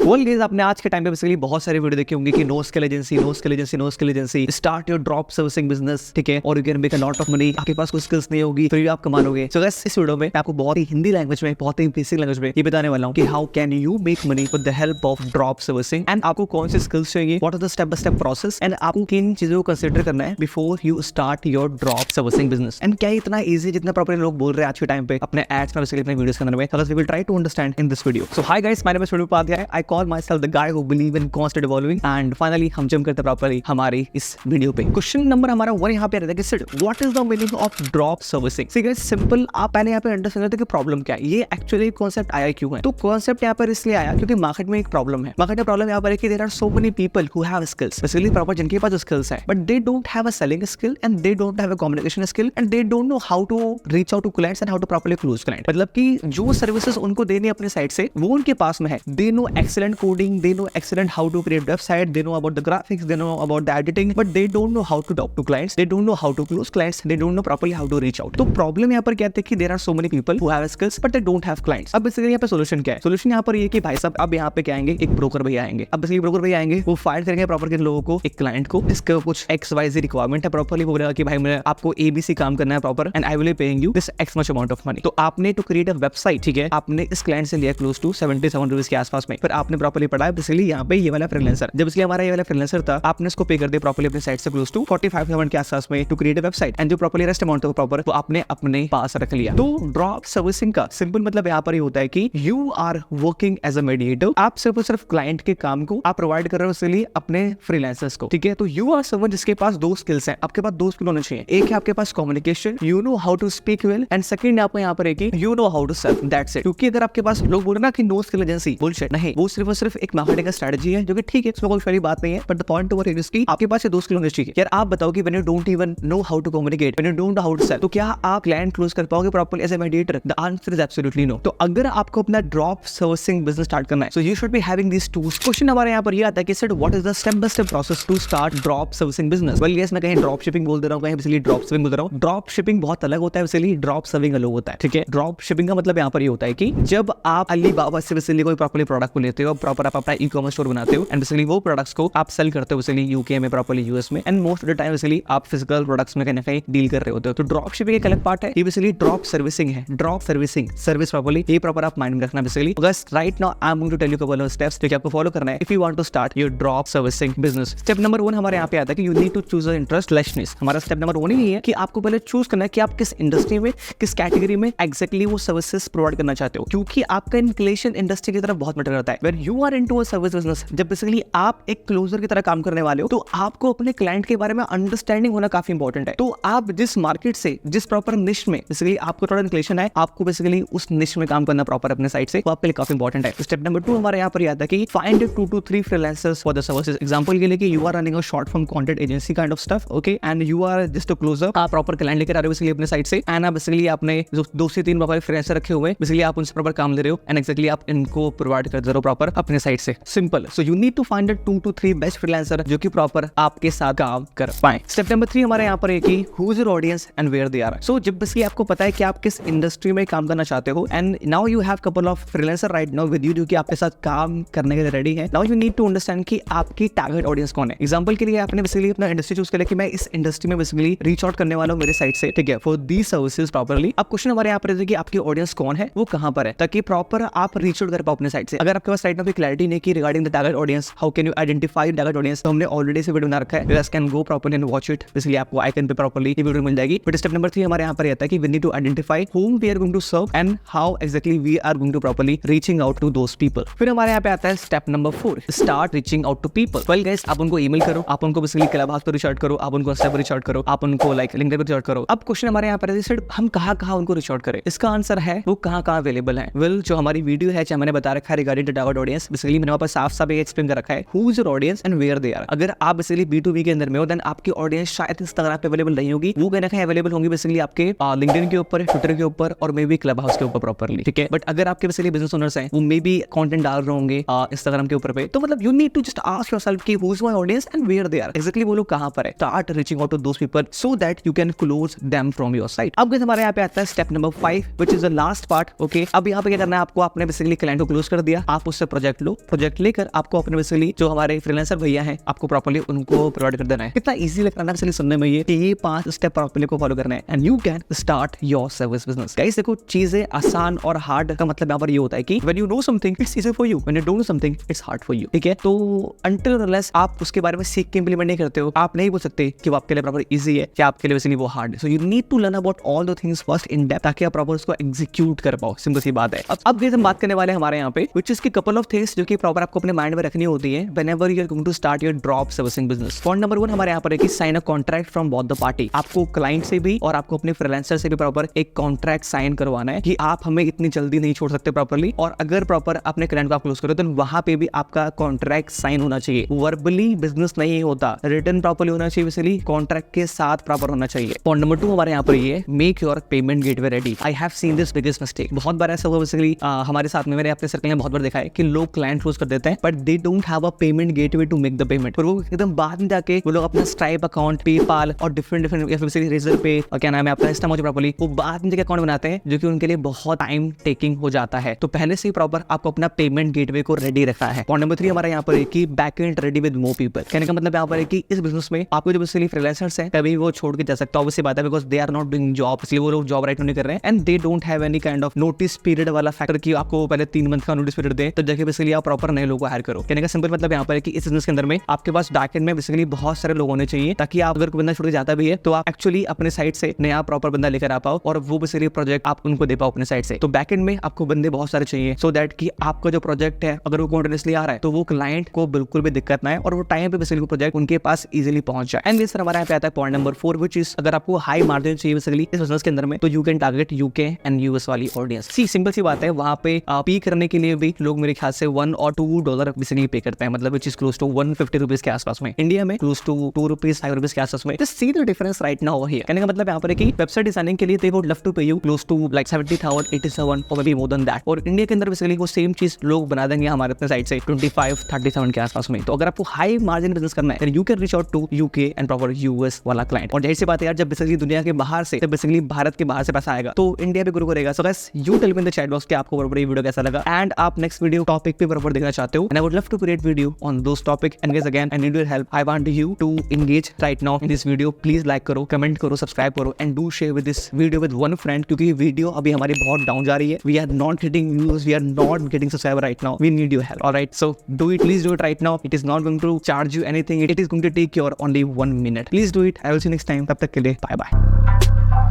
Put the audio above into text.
Well guys, आपने आज के टाइम पे बेसिकली बहुत सारे वीडियो देखे होंगे कि no skill agency, start your drop servicing business, ठीक है, और you can make a lot of money. आपके पास कोई स्किल्स नहीं होगी फिर भी आप कमा लोगे। सो गाइस, इस वीडियो में मैं आपको बहुत ही हिंदी लैंग्वेज में, बहुत ही बेसिक लैंग्वेज में ये बताने वाला हूँ कि how can you make money with the help of drop servicing, and आपको कौन से स्किल्स चाहिए, what are the step by step process, and आपको किन चीजों को कंसीडर करना है before you start your drop servicing business. And क्या इतना ईजी जितना प्रॉपर्ली लोग बोल रहे हैं आज के टाइम पे अपने एड्स में, बेसिकली अपने वीडियोस के अंदर में। We will try to understand in this video. So hi guys, my name is Shodu Upadhyay. I call myself the guy who believe in constant evolving. And finally हम जम करते प्रॉपर्ली हमारी इस वीडियो पे। क्वेश्चन नंबर हमारा 1 यहाँ पे रहता है कि sir what is the meaning of drop servicing. See guys, simple, आप पहले यहाँ पे अंडरस्टैंड करते हैं कि प्रॉब्लम क्या है, ये एक्चुअली कॉन्सेप्ट आया क्यों है। तो कॉन्सेप्ट यहाँ पर इसलिए आया क्योंकि मार्केट में एक प्रॉब्लम है। मार्केट में प्रॉब्लम यहाँ पर है कि there are so many people who have skills, basically proper जिनके पास स्किल्स है, but they don't have a selling skill and they don't have a communication skill and they don't know how to reach out to clients and how to properly close client. मतलब कि जो services उनको देनी अपने side से वो उनके पास में है। They know excellent coding, they know excellent how to create website, they know about the graphics, they know about the editing, but they don't know how to talk to clients, they don't know how to close clients, they don't know properly how to reach out. तो problem यहाँ पर क्या है कि there are so many people who have skills but they don't have clients. अब basically यहाँ पे solution क्या है? सोल्यूशन यहाँ पर ये कि भाई साहब अब यहाँ पे क्या आएंगे, एक ब्रोकर भैया आएंगे। अब बेसिकली ब्रोकर भैया आएंगे, वो फाइंड करेंगे प्रॉपर किन लोगों को, एक क्लाइंट को, इसके कुछ XYZ रिक्वायरमेंट है प्रॉपर्ली, वो बोलेगा कि भाई मैं आपको ABC काम करना है proper and I will paying you this x much amount of money. तो आपने टू क्रिएट अ वेबसाइट, ठीक है, आपने इस क्लाइंट से लिया क्लोज टू 77 रुपीज के आसपास में, फिर आपने प्रॉपर्ली पढ़ा बेसिकली यहाँ पे ये वाला फ्रीलांसर। जब इसलिए हमारा ये वाला फ्रीलांसर था, आपने इसको पे कर दिया प्रॉपर्ली अपने साइट से क्लोज टू 45,000 के आसपास में to create a website, and जो प्रॉपर्ली रेस्ट अमाउंट था प्रॉपर वो आपने अपने पास रख लिया। तो ड्रॉप सर्विसिंग का सिंपल मतलब यहाँ पर ये होता है कि you are working as a mediator. आप सिर्फ क्लाइंट के काम को आप प्रोवाइड कर रहे हो इसलिए अपने फ्रीलांसर्स को, ठीक है। तो यू आर समवन जिसके पास दो स्किल्स हैं। आपके पास दो स्किल होने चाहिए, एक है आपके पास communication, you know how to speak well, and second आपको यहाँ पर है कि you know how to sell, that's it. क्योंकि अगर आपके पास लोग बोल रहे ना कि नो स्किल एजेंसी, बुलशिट, नहीं, वो सिर्फ और सिर्फ एक मार्केटिंग का स्ट्रेटजी है जो कि ठीक है, इसमें कोई सारी बात नहीं है, but the point over is कि आपके पास ये दो स्किल होने चाहिए। यार आप बताओ कि when you don't even know how to communicate, when you don't know how to sell, तो क्या आप क्लाइंट क्लोज कर पाओगे properly as a mediator? The answer is absolutely no. तो अगर आपको अपना ड्रॉप सर्विसिंग बिजनेस स्टार्ट करना है, so you should be having these tools. Question हमारे यहाँ पर ये आता है कि sir what is the step by step process to start drop servicing business. Well guys, मैं कहीं ड्रॉप शिपिंग बोल दे रहा हूँ, कहीं बेसिकली ड्रॉप सर्विंग बोल रहा हूँ। ड्रॉप शिपिंग बहुत अलग होता है, बेसिकली ड्रॉप सर्विंग अलग होता है, ठीक है। ड्रॉप शिपिंग का मतलब यहाँ पर ये होता है कि जब आप अलीबाबा से बेसिकली कोई प्रॉपर्ली प्रोडक्ट को लेते हो, प्रॉपर आप अपना ई-कॉमर्स स्टोर बनाते हो एंड बेसिकली वो प्रोडक्ट्स को आप सेल करते हो बेसिकली यूके में, प्रॉपर्ली यूएस में, and most of the time basically आप फिजिकल प्रोडक्ट्स में कहीं ना कहीं डील कर रहे होते हो। तो ड्रॉप शिपिंग एक अलग पार्ट है, ये बेसिकली ड्रॉप सर्विसिंग है। ड्रॉप सर्विसिंग सर्विस प्रॉपर्ली ये प्रॉपर आप माइंड में रखना बेसिकली। बस right now I am going to tell you couple of steps जो कि आपको फॉलो करना है if you want to start your drop servicing business. Step number 1 हमारे यहाँ पे आता है कि you need to choose a interest lessness. हमारा स्टेप नंबर 1 ही है कि आपको पहले चूज करना है कि आप किस इंडस्ट्री में, किस कैटेगरी में एक्जैक्टली वो सर्विसेज प्रोवाइड करना चाहते हो, क्योंकि आपका इंक्लिनेशन इंडस्ट्री की तरफ बहुत मैटर करता है। When you are into a service business, जब बेसिकली आप एक क्लोजर की तरह काम करने वाले हो, तो आपको अपने क्लाइंट के बारे में अंडरस्टैंडिंग होना काफी इंपॉर्टेंट है। तो आप जिस मार्केट से, जिस प्रॉपर निश में बेसिकली आपको थोड़ा इंक्लिनेशन है, आपको बेसिकली उस निश में काम करना प्रॉपर अपने साइड से, वो आपके लिए काफी इंपॉर्टेंट है। स्टेप नंबर 2 हमारे यहाँ पर आता है कि find 2 to 3 freelancers for the services. Example के लिए कि you are running a short form content agency kind of stuff, okay, and you are just a closer. आप प्रॉपर क्लाइंट लेकर आ रहे हो बेसिकली अपने साइड से, एंड आप बेसिकली आपने जो 2 से 3 प्रॉपर फ्रीलांसर रखे हुए हैं, बेसिकली आप उनसे प्रॉपर काम ले रहे हो एंड एक्जैक्टली आप इनको प्रोवाइड कर दे रहे हो प्रॉपर अपने साइड से। Simple. So you need to find 2 to 3 best freelancer जो कि प्रॉपर आपके साथ काम कर पाए। स्टेप नंबर 3 हमारे यहाँ पर है कि who is your audience and where they are. So जब बेसिकली आपको पता है कि आप किस इंडस्ट्री में काम करना चाहते हो, and now you have couple of freelancer right now with you जो कि आपके साथ काम करने के लिए रेडी है। Now you need to understand कि आपकी टारगेट ऑडियंस कौन है। एग्जांपल के लिए आपने बेसिकली अपना इंडस्ट्री चूज कर लिया कि मैं इस इंडस्ट्री में बेसिकली रीच आउट करने वाला हूं मेरे साइड से, ठीक है, फॉर दीस सर्विसेज प्रॉपर्ली। अब क्वेश्चन हमारे यहाँ पर है कि आपकी ऑडियंस कौन है, वो कहां पर है, ताकि प्रॉपर आप रीच आउट कर पाओ अपने साइड से। अगर आपके पास साइड में कोई क्लैरिटी नहीं कि regarding the target audience, how can you identify target audience, तो हमने ऑलरेडी से वीडियो बना रखा है, you guys can go properly and watch it. Basically आपको आइकन पे प्रॉपर्ली ये वीडियो मिल जाएगी। बट स्टेप नंबर 3 हमारे यहाँ पर आता है कि we need to identify whom we are going to serve and how exactly we are going to properly reaching out to those people। फिर हमारे यहाँ पे आता है step number 4, start reaching out to people. Well guys, आप उनको email करो, आप उनको बेसिकली क्लब हाउस पर रीच आउट करो, आप उनको इंस्टा पर रीच आउट करो, आप उनको लाइक लिंक्डइन पर रीच आउट करो। अब क्वेश्चन हमारे यहाँ पर है सर हम कहाँ उनको रीच आउट करें। इसका आंसर है वो कहाँ अवेलेबल है। वेल जो हमारी वीडियो है, चाहे मैंने बता रखा है regarding the target audience, basically मैंने वहाँ पर साफ एक्सप्लेन कर रखा है who is your audience and where they are. अगर आप बेसिकली B2B के अंदर में हो, देन आपकी ऑडियंस शायद इंस्टाग्राम पे अवेलेबल नहीं होगी, वो कहीं ना कहीं अवेलेबल होंगी बेसिकली आपके लिंक्डइन के ऊपर, ट्विटर के ऊपर और मे बी क्लब हाउस के ऊपर प्रॉपर्ली, ठीक है। बट अगर आपके बेसिकली बिजनेस ओनर्स हैं, वो मे बी कंटेंट डाल रहे होंगे इंस्टाग्राम के ऊपर पे, तो मतलब you need to just ask yourself कि who is my audience and where they are, exactly वो लोग कहां पर है। Start reaching out to those people so that you can close them from your side. अब हमारे यहाँ पे आता है step number 5 which is the last part, okay. अब यहाँ पे क्या करना है आपको, आपने बेसिकली क्लाइंट को क्लोज कर दिया, आप उससे प्रोजेक्ट लो, प्रोजेक्ट लेकर आपको अपने बेसिकली जो हमारे फ्रीलांसर भैया हैं आपको प्रॉपर्ली उनको प्रोवाइड कर देना है। कितना इजी लग रहा है बेसिकली सुनने में ये 5 स्टेप प्रॉपर्ली को फॉलो करना है and you can start your service business. Guys देखो चीजें आसान और हार्ड का मतलब यहाँ पर ये होता है कि when you know something it's easy for you, when you don't know something it's hard for you. ठीक है, तो अंटिल अनलेस आप उसके बारे में सीख के इंप्लीमेंट नहीं करते हो, आप नहीं बोल सकते कि वो आपके लिए प्रॉपर इजी है या आपके लिए वैसे नहीं वो हार्ड है। So you need to learn about all the things first in depth ताकि आप प्रॉपर उसको एग्जीक्यूट कर पाओ। सिंपल सी बात है। अब हम बात करने वाले हैं हमारे यहाँ पे व्हिच इज की कपल ऑफ थिंग्स जो कि प्रॉपर आपको अपने माइंड में रखनी होती है whenever you are going to start your drop servicing business. Point number 1 हमारे यहाँ पर है कि sign a contract from both the party. आपको क्लाइंट से भी और आपको अपने फ्रीलांसर से भी प्रॉपर एक कॉन्ट्रैक्ट साइन करवाना है कि आप हमें इतनी जल्दी नहीं छोड़ सकते प्रॉपर्ली, और अगर प्रॉपर अपने क्लाइंट को आप क्लोज करो तो वहां पे भी आपका कॉन्ट्रैक्ट साइन होना चाहिए। वर्बली बिजनेस नहीं होता, रिटन प्रॉपर्ली होना चाहिए, बेसिकली कॉन्ट्रैक्ट के साथ प्रॉपर होना चाहिए। पॉइंट नंबर 2 हमारे यहाँ पर ये make your payment gateway ready. I have seen this biggest mistake. बहुत बार ऐसा हुआ बेसिकली हमारे साथ में, मैंने अपने सर्कल में बहुत बार देखा है कि लोग क्लाइंट क्लोज कर देते हैं but they don't have a payment gateway to make the payment. पर वो एकदम बाद में जाके वो लोग अपना स्ट्राइप अकाउंट, पेपाल और डिफरेंट रेजर पे और क्या नाम है आपका इंस्टा प्रॉपर्ली वो बाद में जाके अकाउंट बनाते हैं जो कि उनके लिए बहुत टाइम टेकिंग हो जाता है। तो पहले से ही प्रॉपर आपको अपना पेमेंट गेटवे को रेडी रखना है। पॉइंट नंबर 3 हमारा यहाँ पर है कि back and ready with more people. कहने का मतलब यहाँ पर है कि इस बिजनेस में आपको जो बेसिकली फ्रीलांसर्स हैं कभी वो छोड़ के जा सकता है, ऑब्वियसली बात है, because they are not doing job, इसलिए वो लोग जॉब राइट नहीं कर रहे हैं and they don't have any kind of notice period वाला फैक्टर कि आपको पहले 3 मंथ का नोटिस पीरियड दे तो जगह बेसिकली आप प्रॉपर नए लोगों को हायर करो। कहने का सिंपल मतलब यहाँ पर है कि इस बिजनेस के अंदर में आपके पास बैक एंड में बेसिकली बहुत सारे लोग होने चाहिए ताकि आप अगर कोई बंदा छोड़ के जाता भी है तो आप एक्चुअली अपने साइड से नया प्रॉपर बंदा लेकर आ पाओ और वो बेसिकली प्रोजेक्ट आप उनको दे पाओ अपने साइड से। तो बैक एंड में आपको बंदे बहुत सारे चाहिए सो दैट कि आपका जो प्रोजेक्ट है अगर वो कंटिन्यूअसली आ रहा है तो वो क्लाइंट को बिल्कुल भी दिक्कत ना है और वो टाइम पे बेसिकली प्रोजेक्ट उनके पास इजीली पहुंच जाए। एंड सर हमारे यहाँ पे आता है पॉइंट नंबर 4 व्हिच इज अगर आपको हाई मार्जिन चाहिए बेसिकली इस बिजनेस के अंदर में तो you can target UK and US वाली ऑडियंस। सी सिंपल सी बात है, वहां पे पी करने के लिए भी लोग मेरे ख्याल से $1 और $2 बेसिकली पे करते हैं, मतलब which is close to 150 rupees के आसपास में। इंडिया में क्लोज टू 2 रुपीज 5 रुपीज के आसपास में। Just see the difference right now here. कहने का मतलब यहाँ पर है कि वेबसाइट डिजाइनिंग के लिए दे वुड लव टू पे यू क्लोज टू लाइक 70,000 87 और may be more than that, और इंडिया के अंदर बेसिकली वो सेम चीज लोग बना देंगे हमारे अपने साइड से 25-30,000 के आसपास में। तो अगर आपको हाई मार्जिन बिजनेस करना है you can reach out to UK and proper US वाला क्लाइंट। और जाहिर सी बात है यार, जब बेसिकली दुनिया के बाहर से जब बेसिकली भारत के बाहर से पैसा आएगा तो इंडिया पे ग्रो करेगा। So guys you tell me in the chat box कि आपको बराबर ये वीडियो कैसा लगा एंड आप नेक्स्ट वीडियो टॉपिक पे बराबर देखना चाहते हो and I would love to create video on those topic. And guys again I need your help, I want you to engage right now in this video. Please like करो, comment करो, subscribe करो and do share with this video with one friend, क्योंकि video अभी हमारी बहुत down जा रही है। We are not getting views, we are not getting subscriber right now, we need your help. Alright, so do it, please do it right now. It is not going to charge you anything, it is going to take your only 1 minute. Please do it. I will see you next time. तब तक के लिए bye bye.